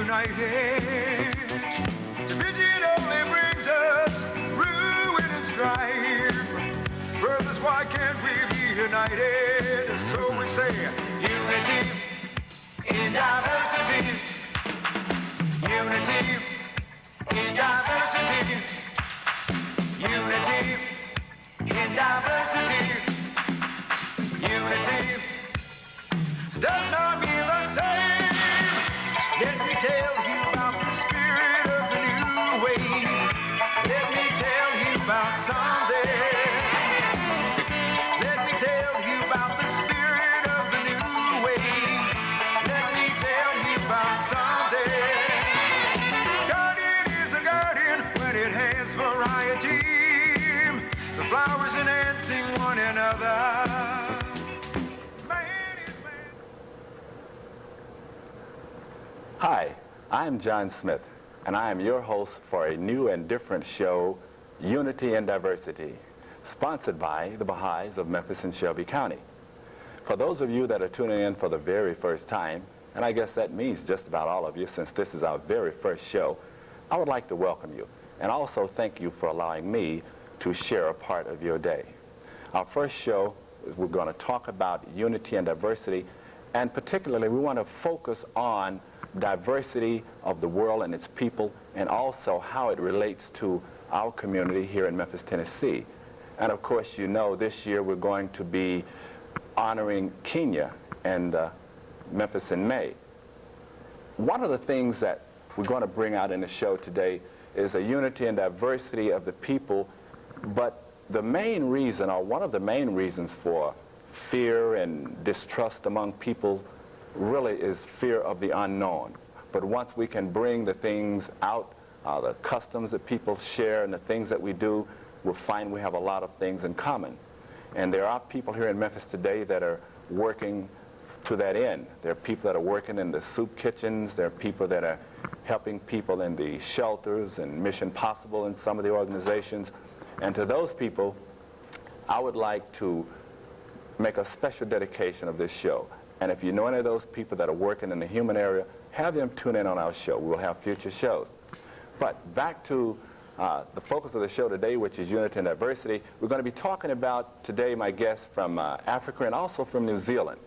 united. Division only brings us ruin and strife. Brothers, why can't we be united? So we say, unity in diversity. Unity in diversity. Unity in diversity. Unity does not mean the same. Let me tell you about the spirit of the new wave. Let me tell you about someday. Let me tell you about the spirit of the new wave. Let me tell you about someday. Garden is a garden when it has variety. The flowers enhancing one another. Hi, I'm John Smith, and I am your host for a new and different show, Unity and Diversity, sponsored by the Baha'is of Memphis and Shelby County. For those of you that are tuning in for the very first time, and I guess that means just about all of you since this is our very first show, I would like to welcome you, and also thank you for allowing me to share a part of your day. Our first show, we're going to talk about unity and diversity, and particularly we want to focus on diversity of the world and its people, and also how it relates to our community here in Memphis, Tennessee. And of course, you know, this year we're going to be honoring Kenya and Memphis in May. One of the things that we're going to bring out in the show today is a unity and diversity of the people, but the main reason, or one of the main reasons for fear and distrust among people really is fear of the unknown. But once we can bring the things out, the customs that people share and the things that we do, we'll find we have a lot of things in common. And there are people here in Memphis today that are working to that end. There are people that are working in the soup kitchens. There are people that are helping people in the shelters and Mission Possible and some of the organizations. And to those people, I would like to make a special dedication of this show. And if you know any of those people that are working in the human area, have them tune in on our show. We'll have future shows. But back to the focus of the show today, which is unity and diversity. We're going to be talking about today my guest from Africa and also from New Zealand.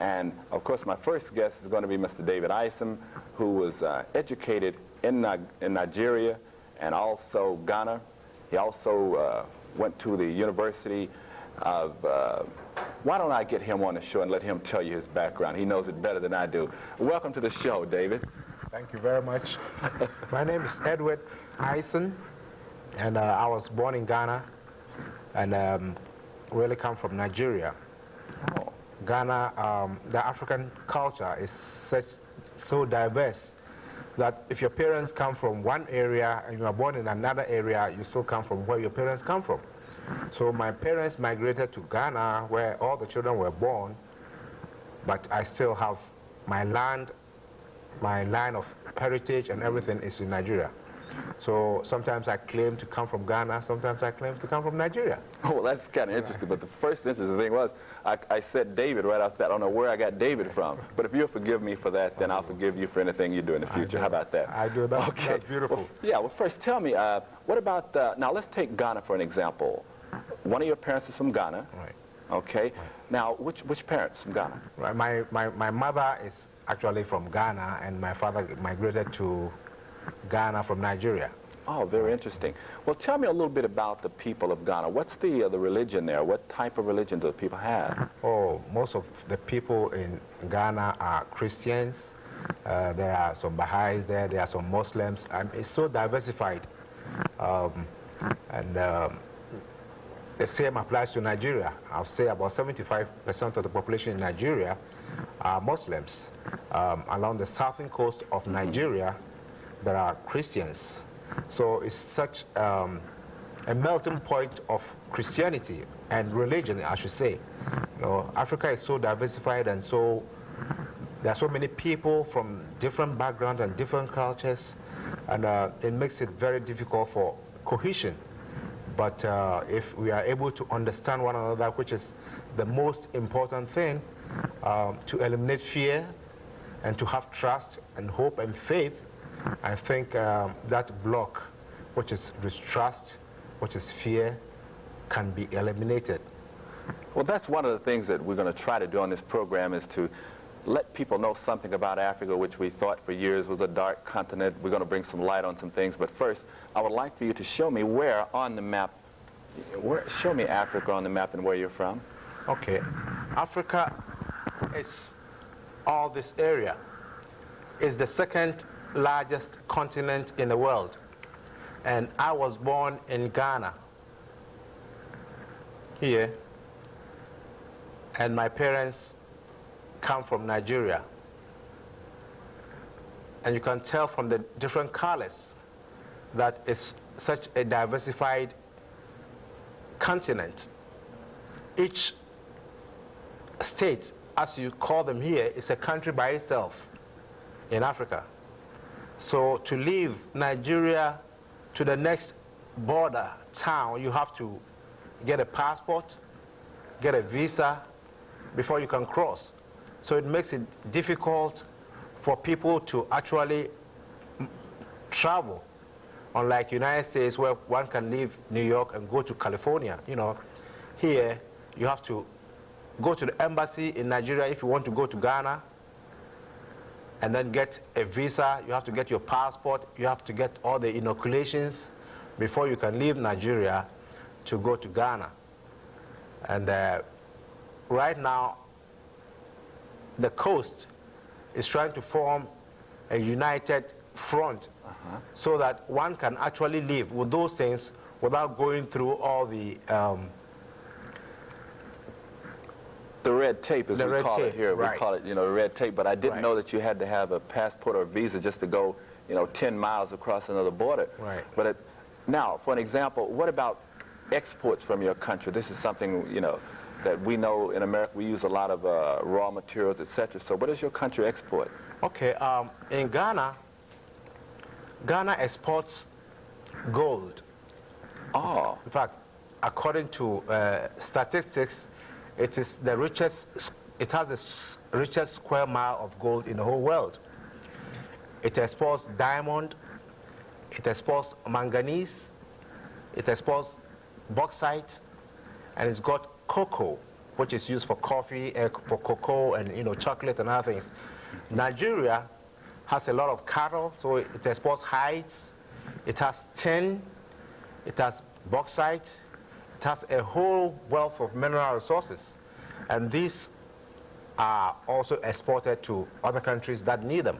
And of course, my first guest is going to be Mr. David Isen, who was educated in Nigeria and also Ghana. He also went to the University of why don't I get him on the show and let him tell you his background? He knows it better than I do. Welcome to the show, David. Thank you very much. My name is Edward Isen, and I was born in Ghana, and really come from Nigeria. Oh. Ghana, the African culture is so diverse that if your parents come from one area and you are born in another area, you still come from where your parents come from. So my parents migrated to Ghana, where all the children were born, but I still have my land, my line of heritage and everything is in Nigeria. So sometimes I claim to come from Ghana, sometimes I claim to come from Nigeria. Oh, well, that's kind of interesting, but the first interesting thing was I said David right off that. I don't know where I got David from, but if you'll forgive me for that, then I'll forgive you for anything you do in the future. How about that? I do that. Okay. That's beautiful. Well, yeah, well, first tell me, what about, now let's take Ghana for an example. One of your parents is from Ghana. Right. Okay. Right. Now, which parents from Ghana? Right. My mother is actually from Ghana, and my father migrated to Ghana from Nigeria. Oh, very interesting. Well, tell me a little bit about the people of Ghana. What's the religion there? What type of religion do the people have? Oh, most of the people in Ghana are Christians. There are some Baha'is there. There are some Muslims. It's so diversified. The same applies to Nigeria. I'll say about 75% of the population in Nigeria are Muslims. Along the southern coast of Nigeria, there are Christians. So it's such a melting point of Christianity and religion, I should say. You know, Africa is so diversified, and so there are so many people from different backgrounds and different cultures, and it makes it very difficult for cohesion. But if we are able to understand one another, which is the most important thing, to eliminate fear, and to have trust and hope and faith, I think that block, which is distrust, which is fear, can be eliminated. Well, that's one of the things that we're going to try to do on this program, is to let people know something about Africa, which we thought for years was a dark continent. We're going to bring some light on some things. But first, I would like for you to show me where on the map, show me Africa on the map and where you're from. Okay. Africa is all this area. It's the second largest continent in the world. And I was born in Ghana, here. And my parents come from Nigeria. And you can tell from the different colors that it's such a diversified continent. Each state, as you call them here, is a country by itself in Africa. So to leave Nigeria to the next border town, you have to get a passport, get a visa before you can cross. So it makes it difficult for people to actually travel. Unlike United States, where one can leave New York and go to California, you know, here you have to go to the embassy in Nigeria if you want to go to Ghana, and then get a visa. You have to get your passport. You have to get all the inoculations before you can leave Nigeria to go to Ghana. And right now, the coast is trying to form a united front so that one can actually live with those things without going through all the red tape, as we call it here. Right. We call it, you know, red tape. But I didn't Right. know that you had to have a passport or a visa just to go, you know, 10 miles across another border. Right. But now, for an example, what about exports from your country? This is something, you know, that we know in America we use a lot of raw materials, etc. So what does your country export? Okay, in Ghana, Ghana exports gold. Oh. In fact, according to statistics, it is the richest, it has the richest square mile of gold in the whole world. It exports diamond, it exports manganese, it exports bauxite, and it's got cocoa, which is used for coffee, for cocoa, and, you know, chocolate and other things. Nigeria has a lot of cattle, so it exports hides, it has tin, it has bauxite, it has a whole wealth of mineral resources, and these are also exported to other countries that need them.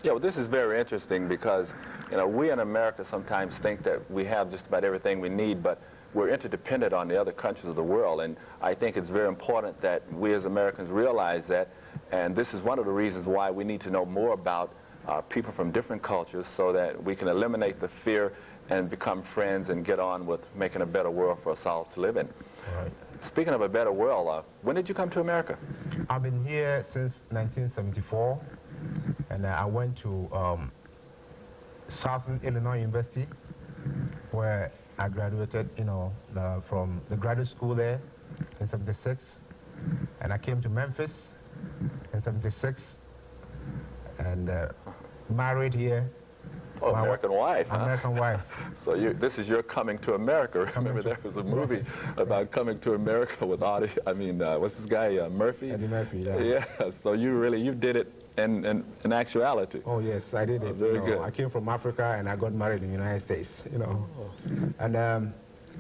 Yeah, well, this is very interesting because, you know, we in America sometimes think that we have just about everything we need, but we're interdependent on the other countries of the world, and I think it's very important that we as Americans realize that, and this is one of the reasons why we need to know more about people from different cultures so that we can eliminate the fear and become friends and get on with making a better world for us all to live in. All right. Speaking of a better world, when did you come to America? I've been here since 1974, and I went to Southern Illinois University, where I graduated, you know, from the graduate school there in 76, and I came to Memphis in 76, and married here. Oh, American wife, huh? American wife. So this is your coming to America. Remember there was a movie about coming to America with Audie, what's this guy, Murphy? Eddie Murphy, yeah. Yeah, so you did it in actuality. Oh, yes, I did it. Very good. I came from Africa, and I got married in the United States, you know. Oh. And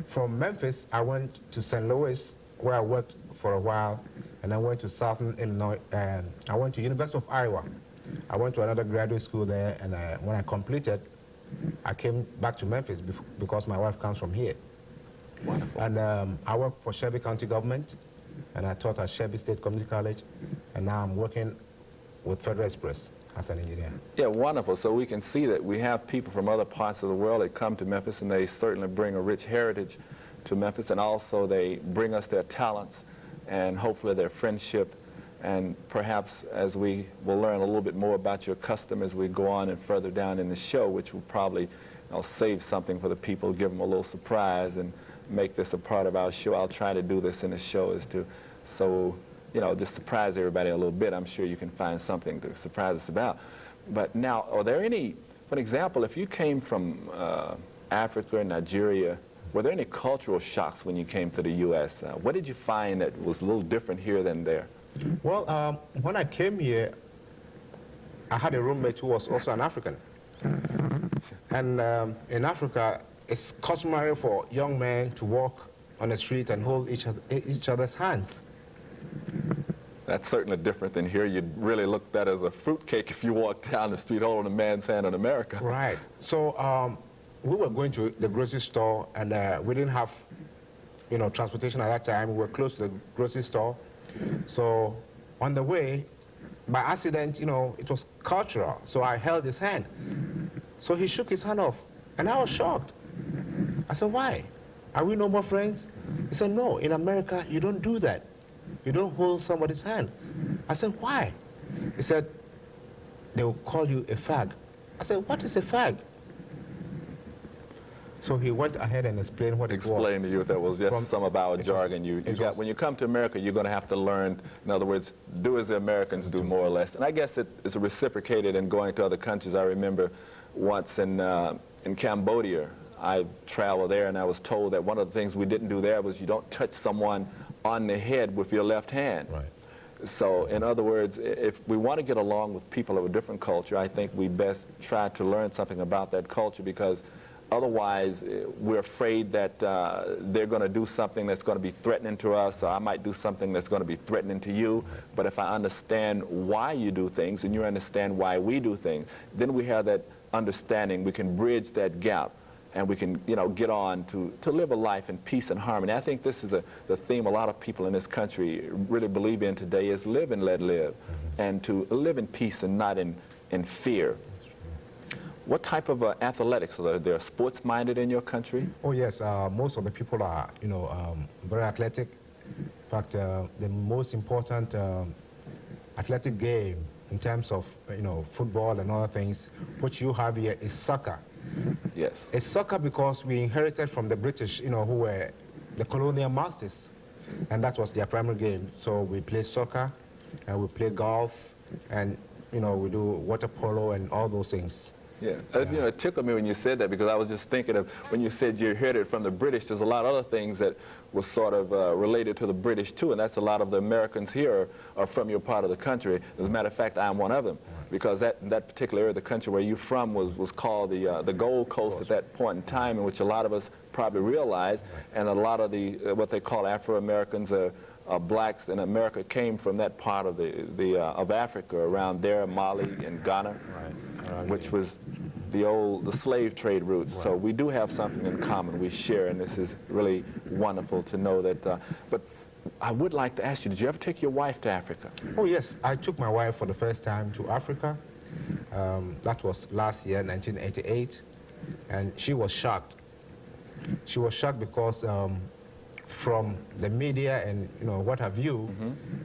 from Memphis, I went to St. Louis, where I worked for a while, and I went to Southern Illinois, and I went to University of Iowa. I went to another graduate school there, and when I completed, I came back to Memphis because my wife comes from here. Wonderful. And I worked for Shelby County government, and I taught at Shelby State Community College, and now I'm working with Federal Express as an engineer. Yeah, wonderful. So we can see that we have people from other parts of the world that come to Memphis, and they certainly bring a rich heritage to Memphis, and also they bring us their talents and hopefully their friendship. And perhaps as we will learn a little bit more about your custom as we go on and further down in the show, which will probably save something for the people, give them a little surprise and make this a part of our show. I'll try to do this in the show, is to sow you know, just surprise everybody a little bit. I'm sure you can find something to surprise us about. But now, are there any, for example, if you came from Africa or Nigeria, were there any cultural shocks when you came to the U.S.? What did you find that was a little different here than there? Well, when I came here, I had a roommate who was also an African. And in Africa, it's customary for young men to walk on the street and hold each other's hands. That's certainly different than here. You'd really look at that as a fruitcake if you walked down the street holding a man's hand in America. Right. So we were going to the grocery store, and we didn't have, you know, transportation at that time. We were close to the grocery store. So on the way, by accident, you know, it was cultural. So I held his hand. So he shook his hand off, and I was shocked. I said, why? Are we no more friends? He said, no, in America, you don't do that. You don't hold somebody's hand. I said, why? He said, they will call you a fag. I said, what is a fag? So he went ahead and explained what it was. Explain to you if that was just some of our jargon. When you come to America, you're going to have to learn, in other words, do as the Americans do, more or less. And I guess it's reciprocated in going to other countries. I remember once in Cambodia, I traveled there, and I was told that one of the things we didn't do there was you don't touch someone on the head with your left hand. Right. So, in other words, if we want to get along with people of a different culture, I think we best try to learn something about that culture, because otherwise we're afraid that they're going to do something that's going to be threatening to us, or I might do something that's going to be threatening to you. But if I understand why you do things and you understand why we do things, then we have that understanding. We can bridge that gap, and we can, you know, get on to live a life in peace and harmony. I think this is the theme a lot of people in this country really believe in today, is live and let live, and to live in peace and not in fear. What type of athletics? Are there sports-minded in your country? Oh, yes. Most of the people are, you know, very athletic. In fact, the most important athletic game in terms of, you know, football and other things, what you have here is soccer. Yes. It's soccer because we inherited from the British, you know, who were the colonial masters, and that was their primary game. So we play soccer, and we play golf, and, you know, we do water polo and all those things. Yeah, you know, it tickled me when you said that, because I was just thinking of when you said you inherited from the British. There's a lot of other things that was sort of related to the British too, and that's a lot of the Americans here are from your part of the country. As a matter of fact, I'm one of them, because that particular area of the country where you're from was called the Gold Coast at that point in time, in which a lot of us probably realized, and a lot of the what they call Afro-Americans, blacks in America came from that part of of Africa around there, Mali and Ghana, which was the slave trade routes. Right. So we do have something in common we share, and this is really wonderful to know that. But I would like to ask you, did you ever take your wife to Africa? Oh, yes. I took my wife for the first time to Africa. That was last year, 1988, and she was shocked. She was shocked because from the media and, you know, what have you,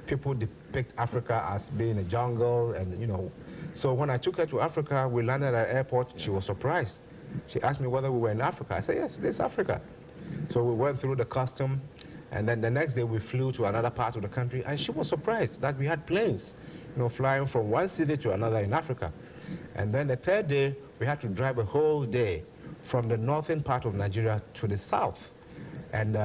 people depict Africa as being a jungle, and, you know. So when I took her to Africa, we landed at the airport. She was surprised. She asked me whether we were in Africa. I said, yes, this is Africa. So we went through the custom, and then the next day we flew to another part of the country, and she was surprised that we had planes, you know, flying from one city to another in Africa. And then the third day, we had to drive a whole day from the northern part of Nigeria to the south. And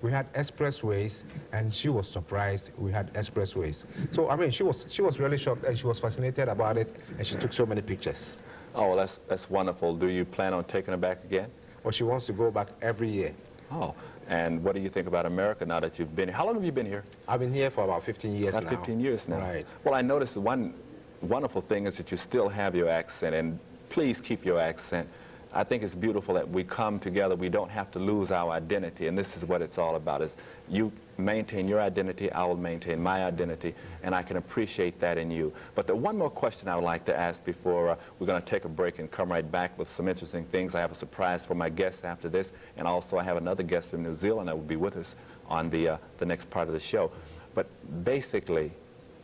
we had expressways, and she was surprised we had expressways. So, I mean, she was really shocked, and she was fascinated about it, and she took so many pictures. Oh, well, that's wonderful. Do you plan on taking her back again? Well, she wants to go back every year. Oh, and what do you think about America now that you've been here? How long have you been here? I've been here for about 15 years now. About 15 years now. Right. Well, I noticed one wonderful thing is that you still have your accent, and please keep your accent. I think it's beautiful that we come together. We don't have to lose our identity, and this is what it's all about, is you maintain your identity, I will maintain my identity, and I can appreciate that in you. But the one more question I would like to ask before we're going to take a break and come right back with some interesting things. I have a surprise for my guests after this, and also I have another guest from New Zealand that will be with us on the next part of the show. But basically,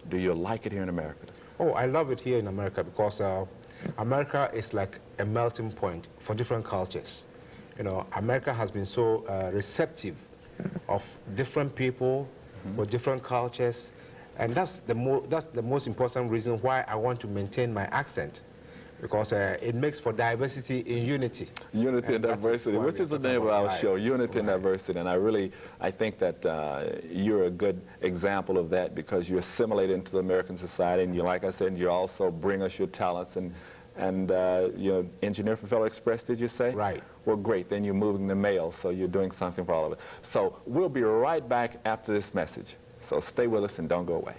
do you like it here in America? Oh, I love it here in America because America is like a melting point for different cultures. You know, America has been so receptive of different people with different cultures, And that's the most important reason why I want to maintain my accent, because it makes for diversity in unity. Unity and diversity, which is the name of our show, Unity and Diversity. And I think that you're a good example of that, because you assimilate into the American society, and you, like I said, you also bring us your talents, and you're engineer for Federal Express, did you say? Right. Well, great. Then you're moving the mail, so you're doing something for all of it. So we'll be right back after this message. So stay with us and don't go away.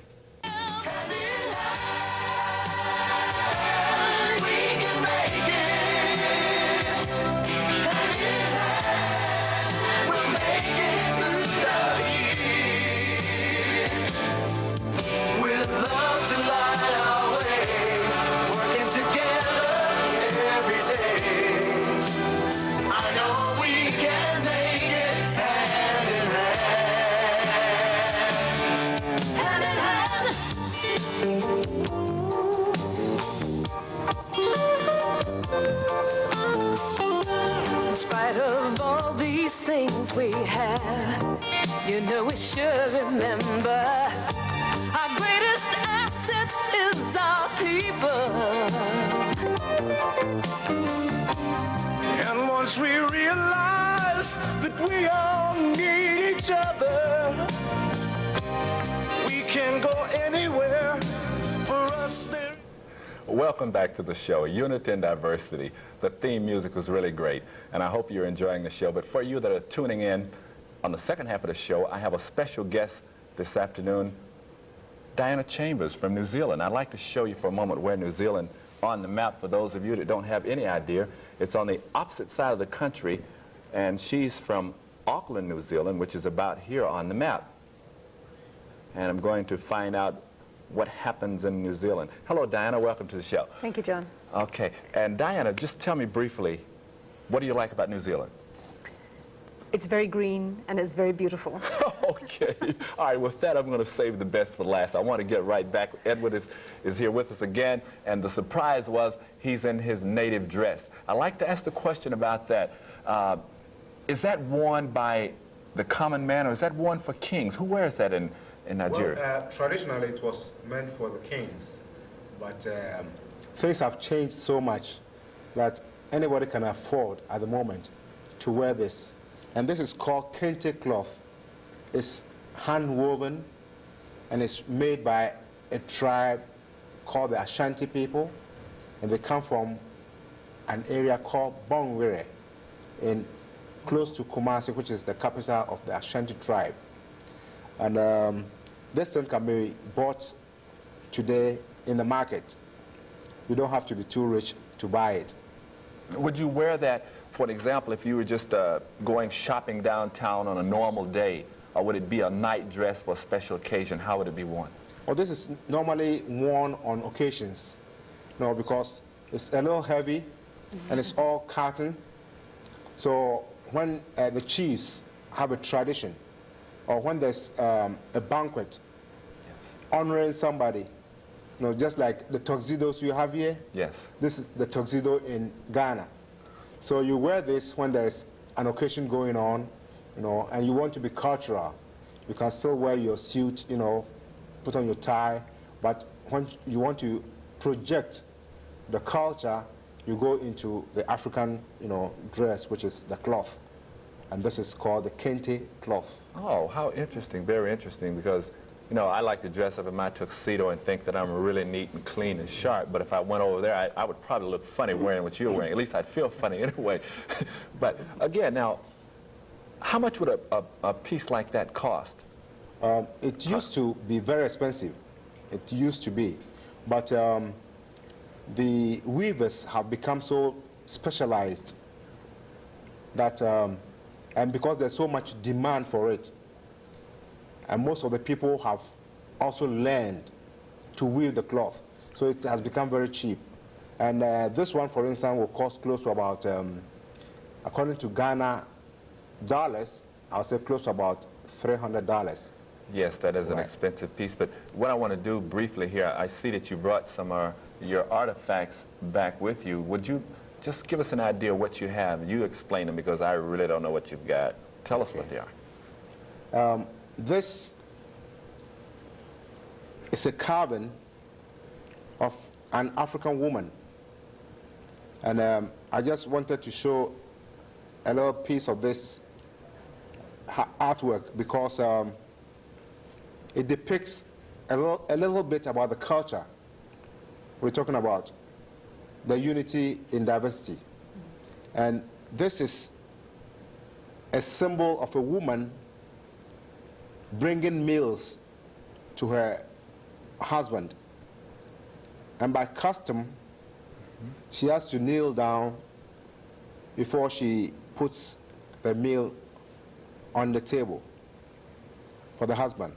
Things we have, you know we should remember our greatest asset is our people. And once we realize that we all need each other, we can go anywhere. For us there. Welcome back to the show, Unity and Diversity. The theme music was really great, and I hope you're enjoying the show. But for you that are tuning in on the second half of the show, I have a special guest this afternoon, Diana Chambers from New Zealand. I'd like to show you for a moment where New Zealand on the map, for those of you that don't have any idea. It's on the opposite side of the country, and she's from Auckland, New Zealand, which is about here on the map. And I'm going to find out what happens in New Zealand. Hello, Diana. Welcome to the show. Thank you, John. Okay. And Diana, just tell me briefly, what do you like about New Zealand? It's very green and it's very beautiful. Okay. All right. With that, I'm going to save the best for last. I want to get right back. Edward is here with us again, and the surprise was he's in his native dress. I'd like to ask the question about that. Is that worn by the common man, or is that worn for kings? Who wears that in Nigeria? Well, traditionally it was meant for the kings, but things have changed so much that anybody can afford at the moment to wear this. And this is called kente cloth. It's hand woven, and it's made by a tribe called the Ashanti people, and they come from an area called Bongwere, close to Kumasi, which is the capital of the Ashanti tribe. And this thing can be bought today in the market. You don't have to be too rich to buy it. Would you wear that, for an example, if you were just going shopping downtown on a normal day, or would it be a night dress for a special occasion? How would it be worn? Well, this is normally worn on occasions, because it's a little heavy, and it's all cotton. So when the chiefs have a tradition, or when there's a banquet, honoring somebody, just like the tuxedos you have here. Yes. This is the tuxedo in Ghana. So you wear this when there's an occasion going on, and you want to be cultural. You can still wear your suit, put on your tie, but when you want to project the culture, you go into the African, dress, which is the cloth. And this is called the kente cloth. Oh, how interesting, very interesting, because I like to dress up in my tuxedo and think that I'm really neat and clean and sharp, but if I went over there, I would probably look funny wearing what you're wearing. At least I'd feel funny anyway. But again, now, how much would a piece like that cost? It used to be very expensive. It used to be. But the weavers have become so specialized that, and because there's so much demand for it, and most of the people have also learned to weave the cloth, so it has become very cheap. And this one, for instance, will cost close to about, according to Ghana dollars, I'll say close to about $300. Yes, that is an expensive piece. But what I want to do briefly here, I see that you brought some of your artifacts back with you. Would you just give us an idea of what you have? You explain them, because I really don't know what you've got. Tell us what they are. This It's a carving of an African woman. And I just wanted to show a little piece of this artwork because it depicts a little bit about the culture we're talking about, the unity in diversity. And this is a symbol of a woman bringing meals to her husband. And by custom, she has to kneel down before she puts the meal on the table for the husband.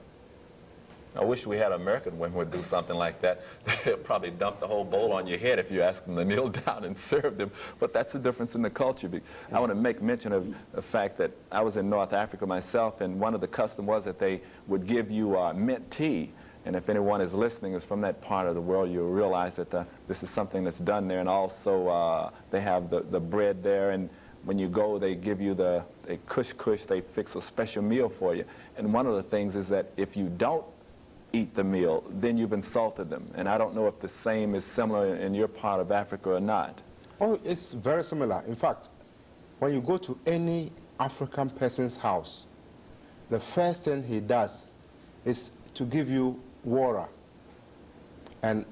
I wish we had American women would do something like that. They'll probably dump the whole bowl on your head if you ask them to kneel down and serve them. But that's the difference in the culture. I want to make mention of the fact that I was in North Africa myself, and one of the customs was that they would give you mint tea. And if anyone is listening is from that part of the world, you'll realize that this is something that's done there. And also they have the bread there, and when you go, they give you the kush, they fix a special meal for you. And one of the things is that if you don't eat the meal, then you've insulted them. And I don't know if the same is similar in your part of Africa or not. Oh, it's very similar. In fact, when you go to any African person's house, the first thing he does is to give you water. And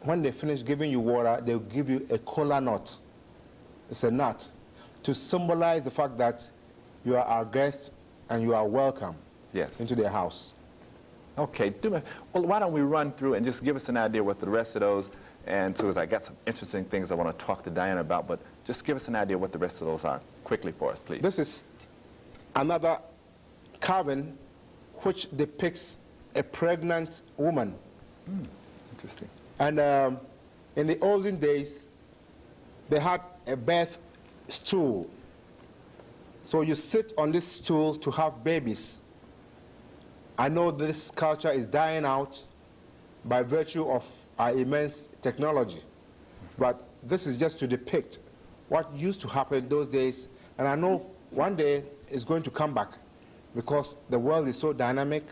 when they finish giving you water, they'll give you a kola nut. It's a nut to symbolize the fact that you are our guest and you are welcome into their house. Okay, well, why don't we run through and just give us an idea what the rest of those, and so as I got some interesting things I want to talk to Diana about, but just give us an idea what the rest of those are quickly for us, please. This is another carving which depicts a pregnant woman. Interesting. And in the olden days, they had a birth stool. So you sit on this stool to have babies. I know this culture is dying out by virtue of our immense technology. But this is just to depict what used to happen those days. And I know one day it's going to come back because the world is so dynamic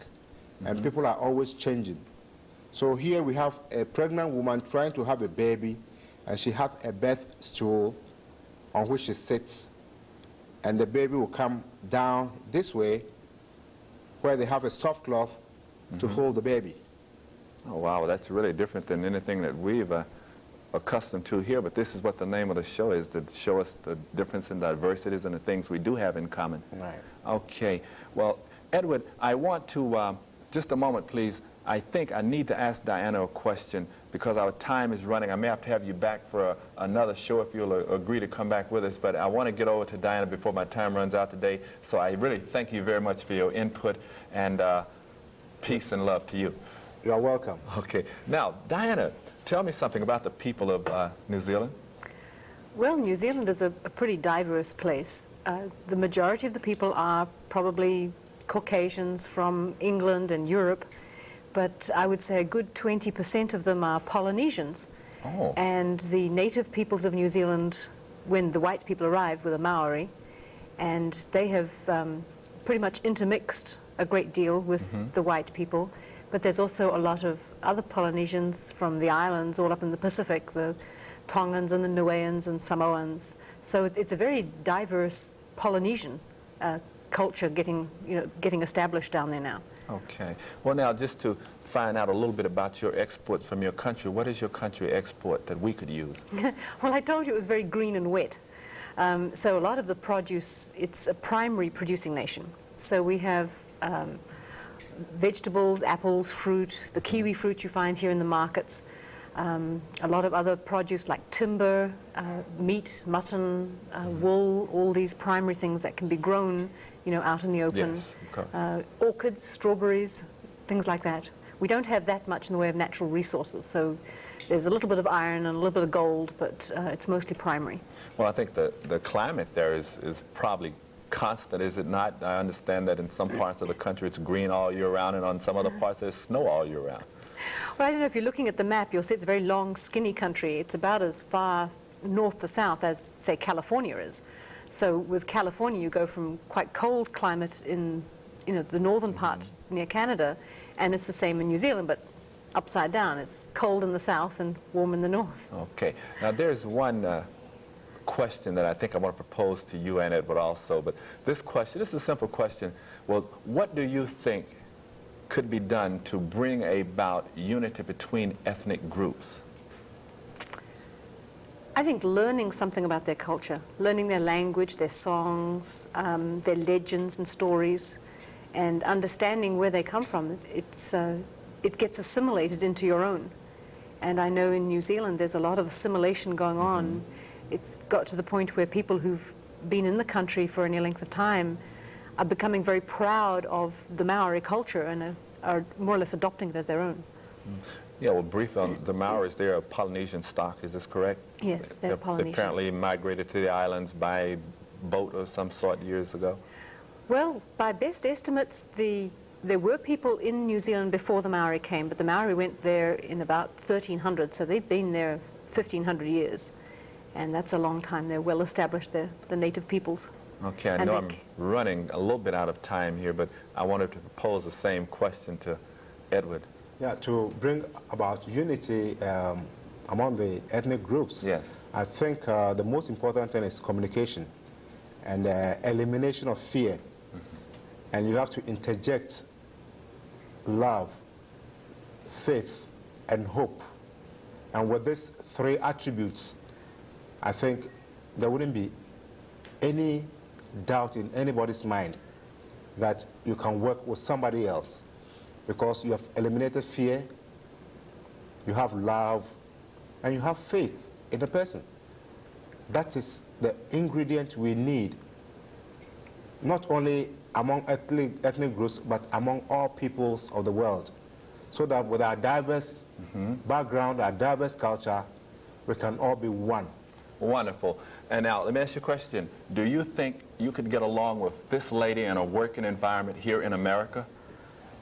and people are always changing. So here we have a pregnant woman trying to have a baby, and she has a birth stool on which she sits, and the baby will come down this way where they have a soft cloth to hold the baby. Oh, wow, that's really different than anything that we've accustomed to here, but this is what the name of the show is, to show us the difference in diversities and the things we do have in common. Right. Okay. Well, Edward, I want to, just a moment, please. I think I need to ask Diana a question because our time is running. I may have to have you back for another show if you'll agree to come back with us, but I want to get over to Diana before my time runs out today. So I really thank you very much for your input, and peace and love to you. You're welcome. Okay. Now, Diana, tell me something about the people of New Zealand. Well, New Zealand is a pretty diverse place. The majority of the people are probably Caucasians from England and Europe, but I would say a good 20% of them are Polynesians. Oh. And the native peoples of New Zealand, when the white people arrived, were the Maori, and they have pretty much intermixed a great deal with the white people. But there's also a lot of other Polynesians from the islands all up in the Pacific, the Tongans and the Niueans and Samoans. So it's a very diverse Polynesian culture getting established down there now. Okay. Well, now, just to find out a little bit about your exports from your country, what is your country export that we could use? Well, I told you it was very green and wet. So a lot of the produce, it's a primary producing nation. So we have vegetables, apples, fruit, the kiwi fruit you find here in the markets, a lot of other produce like timber, meat, mutton, wool, all these primary things that can be grown, out in the open. Yes, of course. Orchids, strawberries, things like that. We don't have that much in the way of natural resources, so there's a little bit of iron and a little bit of gold, but it's mostly primary. Well, I think the climate there is probably constant, is it not? I understand that in some parts of the country it's green all year round, and on some other parts there's snow all year round. Well, I don't know, if you're looking at the map, you'll see it's a very long, skinny country. It's about as far north to south as, say, California is. So with California, you go from quite cold climate in, the northern part near Canada, and it's the same in New Zealand, but upside down. It's cold in the south and warm in the north. Okay. Now, there's one question that I think I want to propose to you and Edward also, but this is a simple question. Well, what do you think could be done to bring about unity between ethnic groups? I think learning something about their culture, learning their language, their songs, their legends and stories, and understanding where they come from, it gets assimilated into your own. And I know in New Zealand there's a lot of assimilation going on. It's got to the point where people who've been in the country for any length of time are becoming very proud of the Maori culture and are more or less adopting it as their own. Yeah, well, briefly on the Maoris, they're a Polynesian stock, is this correct? Yes, they're Polynesian. They apparently migrated to the islands by boat of some sort years ago. Well, by best estimates, there were people in New Zealand before the Maori came, but the Maori went there in about 1300, so they've been there 1,500 years. And that's a long time. They're well established, the native peoples. Okay, I know I'm running a little bit out of time here, but I wanted to propose the same question to Edward. Yeah, to bring about unity among the ethnic groups, yes. I think the most important thing is communication and elimination of fear. And you have to interject love, faith, and hope. And with these three attributes, I think there wouldn't be any doubt in anybody's mind that you can work with somebody else, because you have eliminated fear, you have love, and you have faith in the person. That is the ingredient we need, not only among ethnic groups, but among all peoples of the world, so that with our diverse background, our diverse culture, we can all be one. Wonderful. And now, let me ask you a question. Do you think you could get along with this lady in a working environment here in America?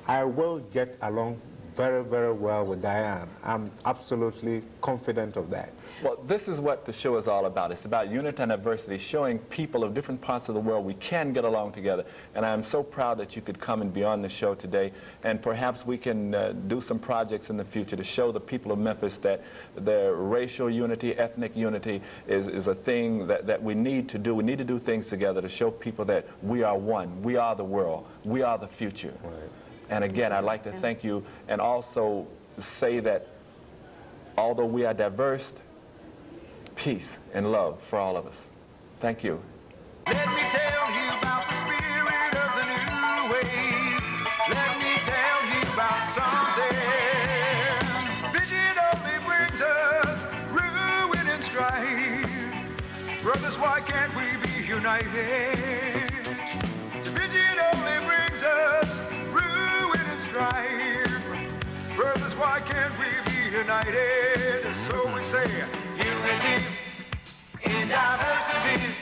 I will get along very, very well with Diane. I'm absolutely confident of that. Well, this is what the show is all about. It's about unity and diversity, showing people of different parts of the world we can get along together. And I'm so proud that you could come and be on the show today. And perhaps we can do some projects in the future to show the people of Memphis that their racial unity, ethnic unity is a thing that we need to do. We need to do things together to show people that we are one. We are the world. We are the future. Right. And again, I'd like to thank you and also say that although we are diverse, peace and love for all of us. Thank you. Let me tell you about the spirit of the new wave. Let me tell you about someday. Vision only brings us ruin and strife. Brothers, why can't we be united? Vision only brings us ruin and strife. Brothers, why can't we be united? So we say, unity in diversity.